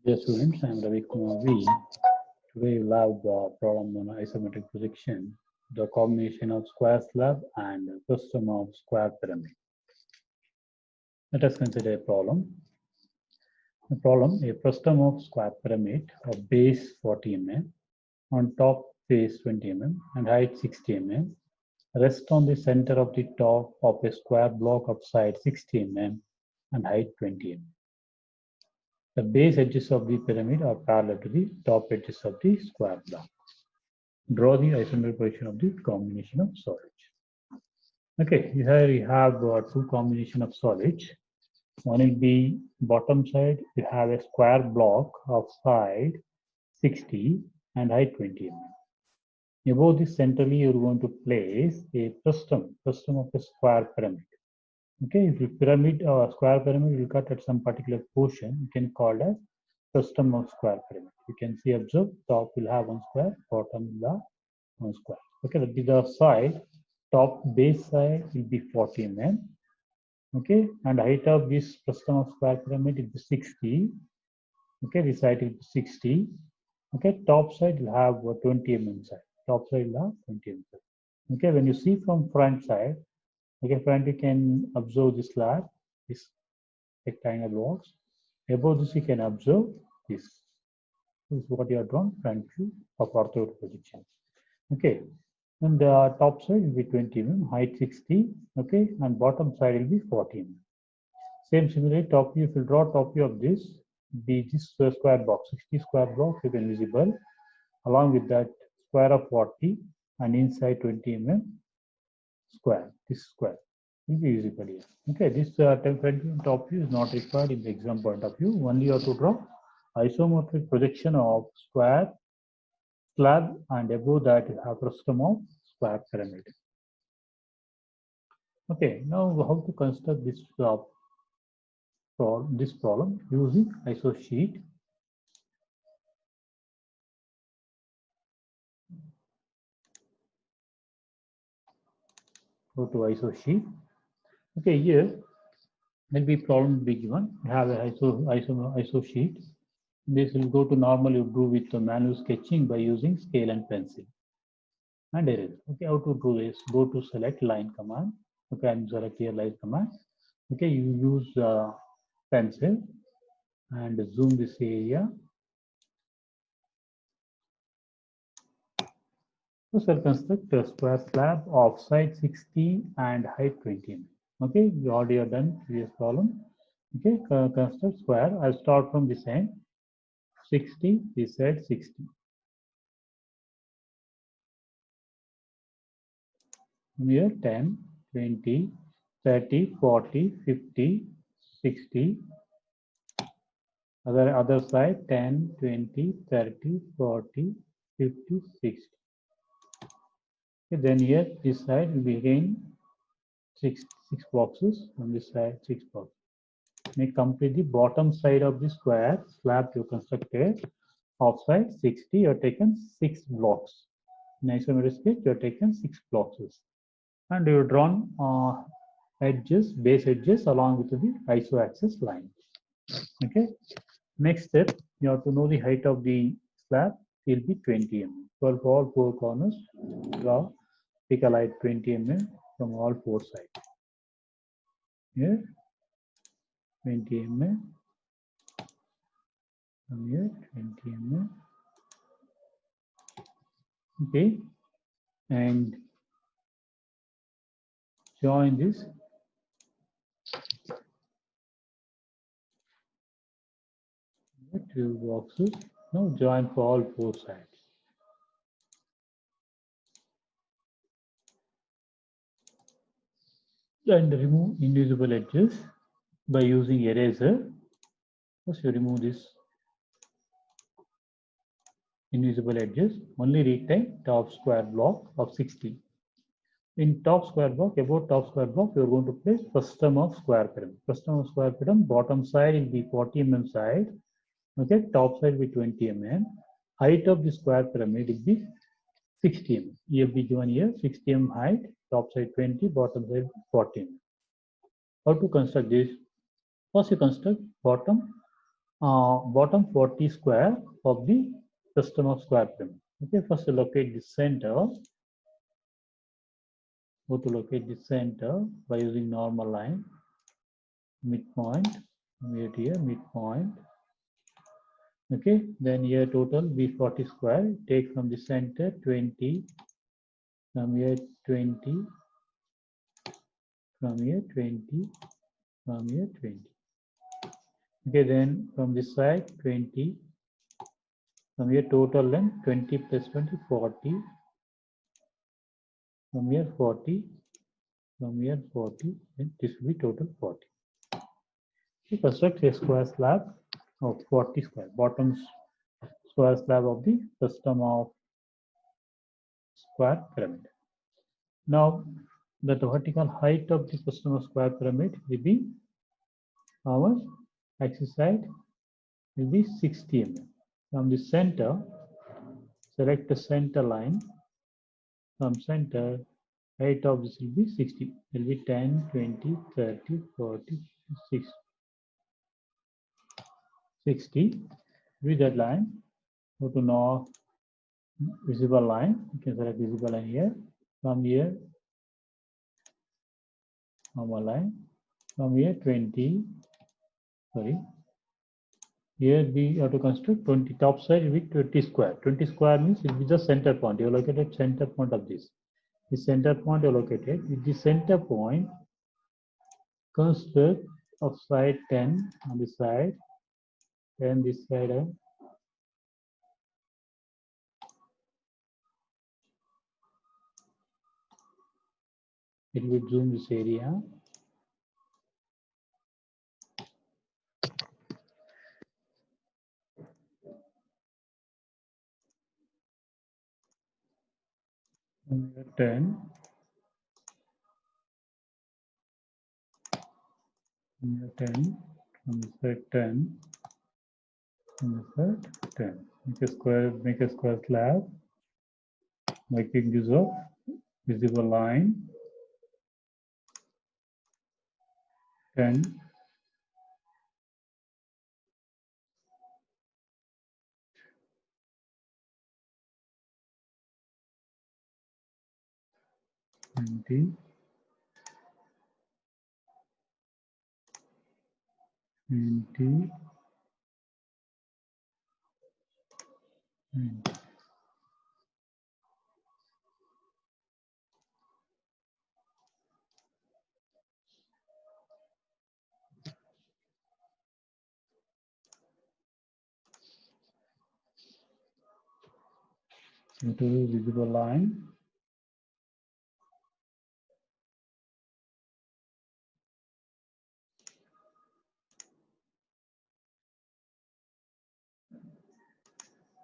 Dear students, I am Ravi Kumar V. Today we'll have a problem on isometric projection, the combination of square slab and system of square pyramid. Let us consider a problem. The problem, a frustum of square pyramid of base 40 mm, on top face 20 mm and height 60 mm, rest on the center of the top of a square block of side 60 mm and height 20 mm. The base edges of the pyramid are parallel to the top edges of the square block. Draw the isometric projection of the combination of solids. Okay, here you have two combination of solids. One will be bottom side, you have a square block of side 60 and height 20 mm. Above this centrally, you're going to place a frustum of a square pyramid. Okay, if you pyramid or square pyramid will cut at some particular portion, you can call as frustum of square pyramid. You can see, observe, top will have one square, bottom will have one square. Okay, that is the side, top base side will be 40 mm. Okay, and height of this frustum of square pyramid is 60. Okay, this side will be 60. Okay, top side will have 20 mm side. Top side will have 20 mm side. Okay, when you see from front side, okay, front you can observe this slab, this rectangle blocks. Above this you can observe this. This is what you have drawn front view of orthogonal projection. Okay, and the top side will be 20 mm, height 60, okay, and bottom side will be 40 mm. Same similarly, top view, if you draw top view of this, this square box, 60 square box, you can visible, along with that square of 40 and inside 20 mm square, this square will be visible here. Okay, this top view is not required in the exam point of view. Only you have to draw isometric projection of square slab, and above that you have frustum of square pyramid. Okay, now how to construct this problem using iso sheet. Go to iso sheet. Okay, here will be problem be given. You have an iso sheet. This will go to normal you do with the manual sketching by using scale and pencil and eraser. Okay, how to do this? Go to select line command. Okay, I'm select here line command. Okay, you use pencil and zoom this area. So shall construct a square slab of side 60 and height 20 mm. Okay, we already have done previous problem. Okay, construct square. I'll start from this end. 60, this side 60. From here 10, 20, 30, 40, 50, 60. Other side 10, 20, 30, 40, 50, 60. Okay, then here this side will be again six boxes. On this side 6 boxes. May complete the bottom side of the square slab you constructed of side 60. You have taken 6 blocks. In isometric sketch, you have taken 6 blocks, and you have drawn edges, base edges along with the iso-axis line. Okay. Next step, you have to know the height of the slab. It will be 20 mm. For all 4 corners, draw pick a line 20 mm from all 4 sides. Here, 20 mm. From here, 20 mm. Okay, and join this. Two boxes. Now join for all 4 sides. And remove invisible edges by using eraser. First you remove this invisible edges. Only retain top square block of 60. In top square block, above top square block, you are going to place frustum of square pyramid. Frustum of square pyramid, bottom side will be 40 mm side. Okay, top side will be 20 mm. Height of the square pyramid will be 60 mm. You have been given here 60 mm height, top side 20, bottom side 40 mm. How to construct this? First, you construct bottom bottom 40 square of the system of square pyramid. Okay, first locate the center. Go to locate the center by using normal line. Midpoint, here midpoint. Okay, then here total B40 square. Take from the center 20, from here 20, from here 20, from here 20. Okay, then from this side 20, from here total length 20 plus 20, 40. From here 40, from here 40, and this will be total 40. Okay, construct a square slab of 40 square, bottom square slab of the system of square pyramid. Now, the vertical height of the system of square pyramid will be our axis side will be 60 mm. From the center, select the center line. From center, height of this will be 60. It will be 10, 20, 30, 40, 60. With that line, go to now visible line. You can select visible line here. From here, normal line. From here, 20. Sorry. Here we have to construct 20 top side with 20 square. 20 square means it will be the center point. You located center point of this. The center point you located. With the center point, construct of side 10 on this side, 10 this side. It will zoom this area. From here 10. From here 10. From this side 10. From this side 10. Make a square slab. Making use of visible line. 10. 20, 20, 20. Into visible line.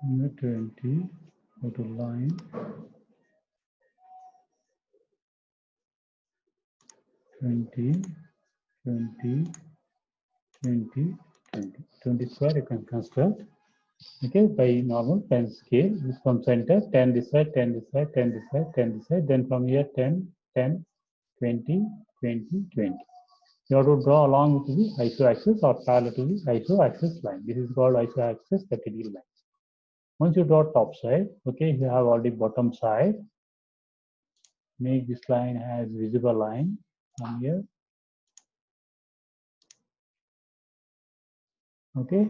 Number 20, go to line. 20, 20, 20, 20. 20 square you can construct. Okay, by normal pen scale. This from center, 10 this side, 10 this side, 10 this side, 10 this side. Then from here 10, 10, 20, 20, 20. You have to draw along with the iso-axis or parallel to the iso-axis line. This is called iso-axis 30° line. Once you draw top side, okay, you have already bottom side. Make this line as visible line from here. Okay.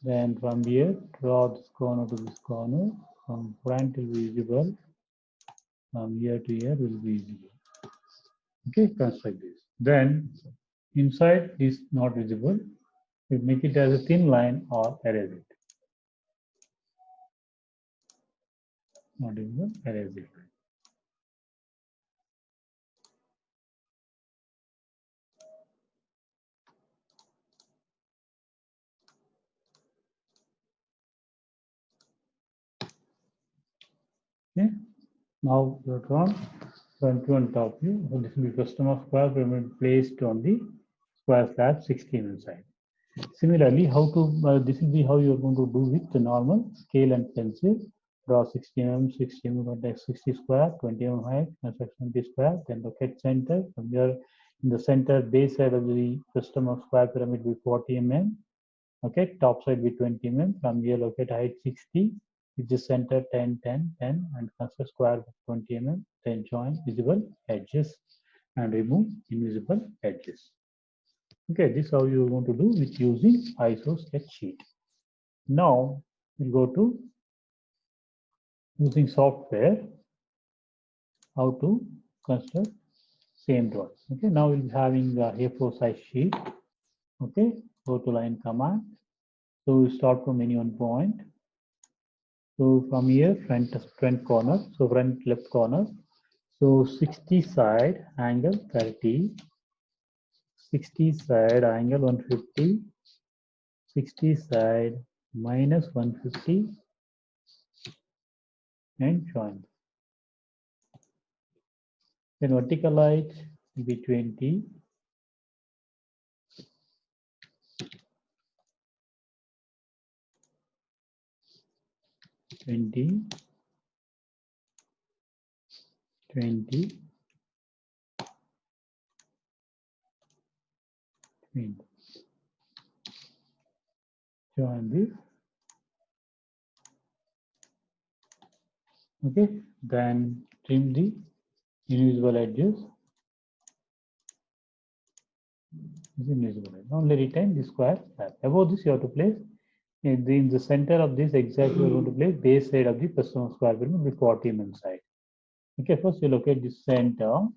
Then from here, draw this corner to this corner. From front will be visible. From here to here will be visible. Okay, construct this. Then inside is not visible. You make it as a thin line or erase it. Not visible, erase it. Okay. Now you drawn front view and top view. So this will be custom of square pyramid placed on the square slab 16 inside. Similarly, how to this will be how you are going to do with the normal scale and pencil. Draw 60 mm, 60 mm, 60 square, 20 mm height, construct 20 square. Then locate center. From here, in the center base side of the system of square pyramid will be 40 mm. Okay, top side with 20 mm. From here, locate height 60. With the center 10, 10, 10, and construct square of 20 mm. Then join visible edges and remove invisible edges. Okay, this is how you want to do with using ISO sketch sheet. Now we'll go to using software, how to construct same drawing. Okay, now we'll be having a A4 size sheet. Okay, go to line command. So we start from any one point. So from here, front corner, so front left corner. So 60 side angle 30, 60 side angle 150, 60 side minus 150, and join. Then vertical height will be 20. 20, 20, 20. Join this. Okay, then trim the invisible edges. Invisible edge. Only retain the square slab. Above this, you have to place in the center of this exactly you are going to place base side of the custom square pyramid with 40 mm side. Okay, first you locate the center.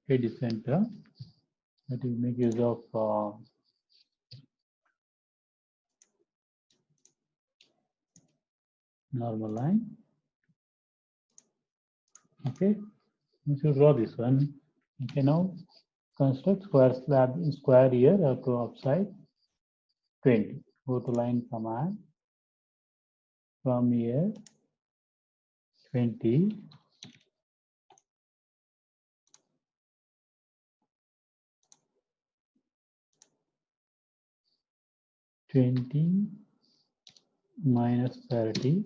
Okay, the center. That will make use of normal line. Okay, you should draw this one. Okay, now construct square slab in square here to upside 20. Go to line command. From here 20. Minus 30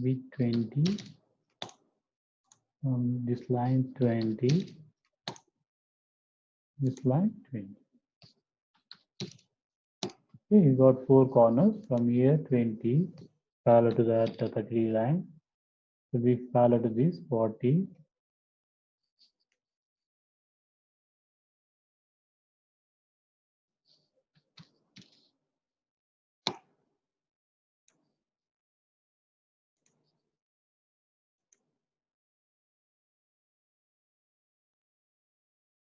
with 20 from this line 20, this line 20. Okay, you got 4 corners from here 20 parallel to that 30 line. So we parallel to this 40.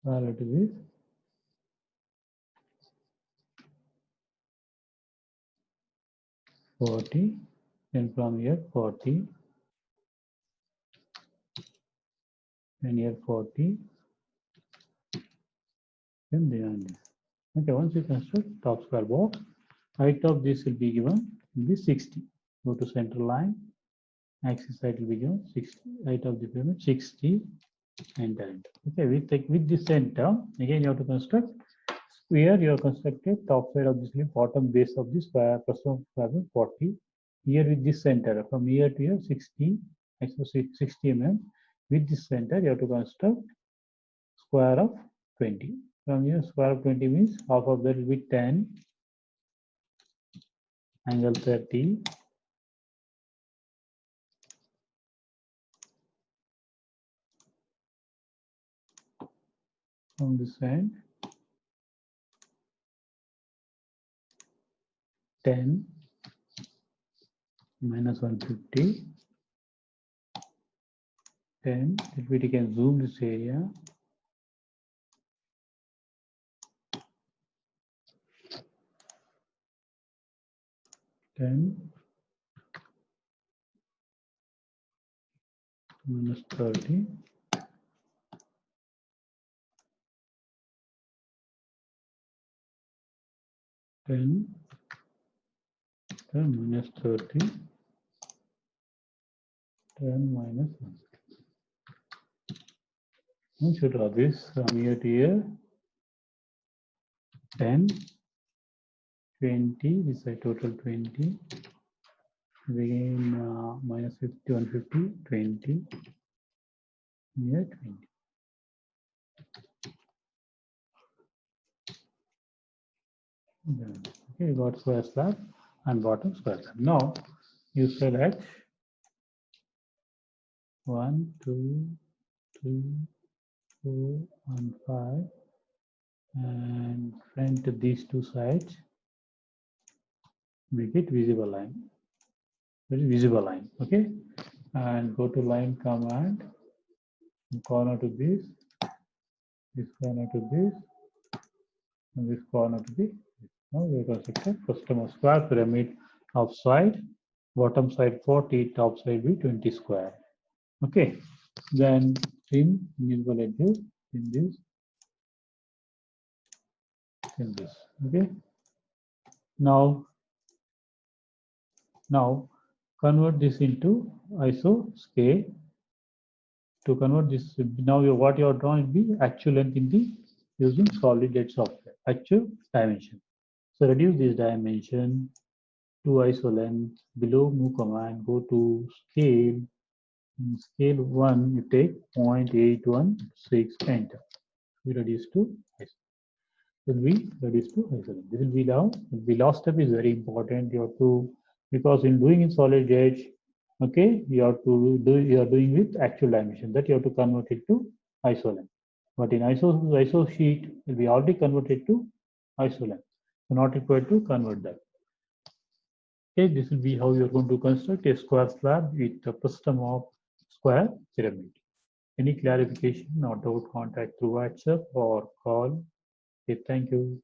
Parallel to this 40. Then from here 40. And here 40. Then behind this. Okay, once you construct top square box, height of this will be given will be 60. Go to center line. Axis height will be given 60. Height of the pyramid 60. And then okay, with the center again you have to construct. Here you have constructed top side of this bottom base of this square custom square 40. Here with this center from here to here 60, 60 mm. With this center you have to construct square of 20. From here square of 20 means half of that will be 10, angle 30. From this end 10 minus 150. 10. If we can zoom this area. Minus 30. 10 minus 30. 10 minus 1. We should draw this from here to here. 10, 20, this is total 20. Again minus 50, 150, 20. near 20. Okay, you got square slab and bottom square slab. Now you select 1, 2, 3, 4, and 5, and front these two sides, make it visible line. Very visible line. Okay, and go to line command, corner to this corner to this, and this corner to this. Now we constructed custom of square pyramid of side, bottom side 40, top side be 20 square. Okay, then trim invisible edges in this. Okay, now convert this into iso scale. To convert this, now what you have drawn will be actual length in the using solid edge software, actual dimension. So reduce this dimension to iso length. Below move command, go to scale. In scale 1, you take 0.816, enter. We reduce to iso. Will be reduced to iso length. This will be now. The last step is very important. You have to, because in doing in solid edge, okay, you have to do, you are doing with actual dimension, that you have to convert it to iso length. But in iso sheet will be already converted to iso length. So not required to convert that. Okay, this will be how you are going to construct a square slab with the custom of square pyramid. Any clarification or doubt, contact through WhatsApp or call. Okay, thank you.